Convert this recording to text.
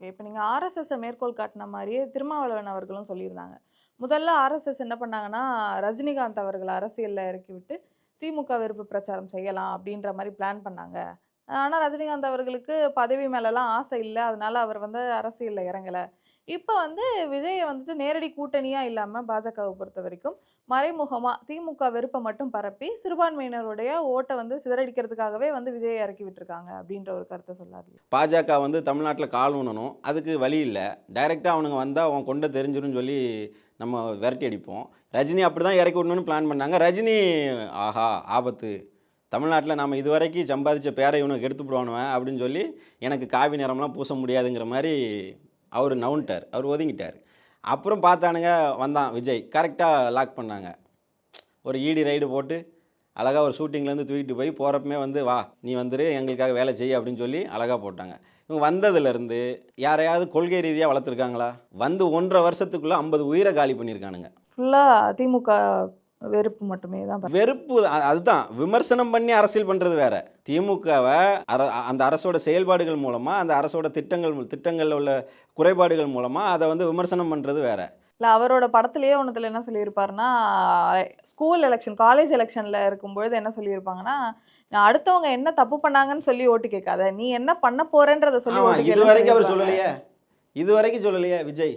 Okay. இப்ப நீங்க ஆர்எஸ்எஸ்ஸ மேற்கோள் காட்டுன மாரியே திருமாவளவன் அவர்களும் சொல்லியிருந்தாங்க. முதல்ல ஆர்எஸ்எஸ் என்ன பண்ணாங்கன்னா, ரஜினிகாந்த் அவர்கள அரசியல்ல இறக்கிவிட்டு, திமுக வெறுப்பு பிரச்சாரம் செய்யலாம் அப்டின்ற மாரி பிளான் பண்ணாங்க. ஆனா ரஜினிகாந்த் அவர்களுக்கு பதவி மேலலாம் ஆசை இல்ல. அதனால அவர் வந்து அரசியல்ல இறங்கல. இப்ப வந்து விஜய வந்துட்டு நேரடி கூட்டணியா இல்லாம பாஜகவ பொறுத்தவரைக்கும், மறைமுகமா திமுக வெறுப்ப மட்டும் பரப்பி, சிறுபான்மையினருடைய ஓட்ட வந்து சிதறடிக்கிறதுக்காகவே வந்து விஜய இறக்கி விட்டுருக்காங்க அப்டின்ற ஒரு கருத்த சொன்னாரு. பாஜக வந்து தமிழ்நாட்டுல கால் ஊனணும். அதுக்கு வழி இல்ல. டைரக்ட்டா அவனுங்க வந்தா உன் கொண்ட தெரிஞ்சிரும்னு சொல்லி நம்ம விரட்டி அடிப்போம். ரஜினி அப்படிதான் இறக்கி விடணும்னு பிளான் பண்ணாங்க. ரஜினி ஆஹா! ஆபத்து. தமிழ்நாட்டுல நாம இதுவரைக்கும் சம்பாதிச்ச பேர இவனுங்க கெடுத்து புடுவானுவன் அப்படின்னு சொல்லி, எனக்கு காவி நிறம்லாம் பூச முடியாதுங்கிற மாரி அவரு நவுந்துட்டாரு. அவரு ஒதுங்கிட்டாரு. அப்புறம் பார்த்தானுங்க வந்தான் விஜய். கரெக்ட்டா லாக் பண்ணாங்க. ஒரு ஈடி ரைடு போட்டு, அழகா ஒரு ஷூட்டிங்லேருந்து தூக்கிட்டு போய் போறப்பமே வந்து, "வா நீ வந்துரு, எங்களுக்காக வேலை செய்" அப்படின்னு சொல்லி அழகா போட்டாங்க. இவங்க வந்ததுலேருந்து யாரையாவது கொள்கை ரீதியா வளர்த்துருக்காங்களா? வந்து 1 1/2 வருஷத்துக்குள்ள 50 உயிர காலி பண்ணியிருக்கானுங்க. ஃபுல்லா திமுக வெறுப்பு மட்டுமே தான் வெறுப்பு அதுதான். விமர்சனம் பண்ணி அரசியல் பண்றது வேற. திமுகவ அந்த அரசோட செயல்பாடுகள் மூலமா, அந்த அரசோட திட்டங்கள்ல உள்ள குறைபாடுகள் மூலமா அத வந்து விமர்சனம் பண்றது வேற. இல்ல அவரோட படத்திலேயே ஒண்ணுத்துல என்ன சொல்லியிருப்பாருன்னா, ஸ்கூல் எலக்ஷன், காலேஜ் எலக்ஷன்ல இருக்கும்பொழுது என்ன சொல்லியிருப்பாங்கன்னா, அடுத்தவங்க என்ன தப்பு பண்ணாங்கன்னு சொல்லி ஓட்டு கேட்காத. நீ என்ன பண்ண போறேன்றத சொல்லி ஆமா. ஓட்டு கேளுன்னு இதுவரைக்கும் அவர் சொல்லியிருப்பாங்க. சொல்லலையே. இதுவரைக்கும் சொல்லலையே விஜய்.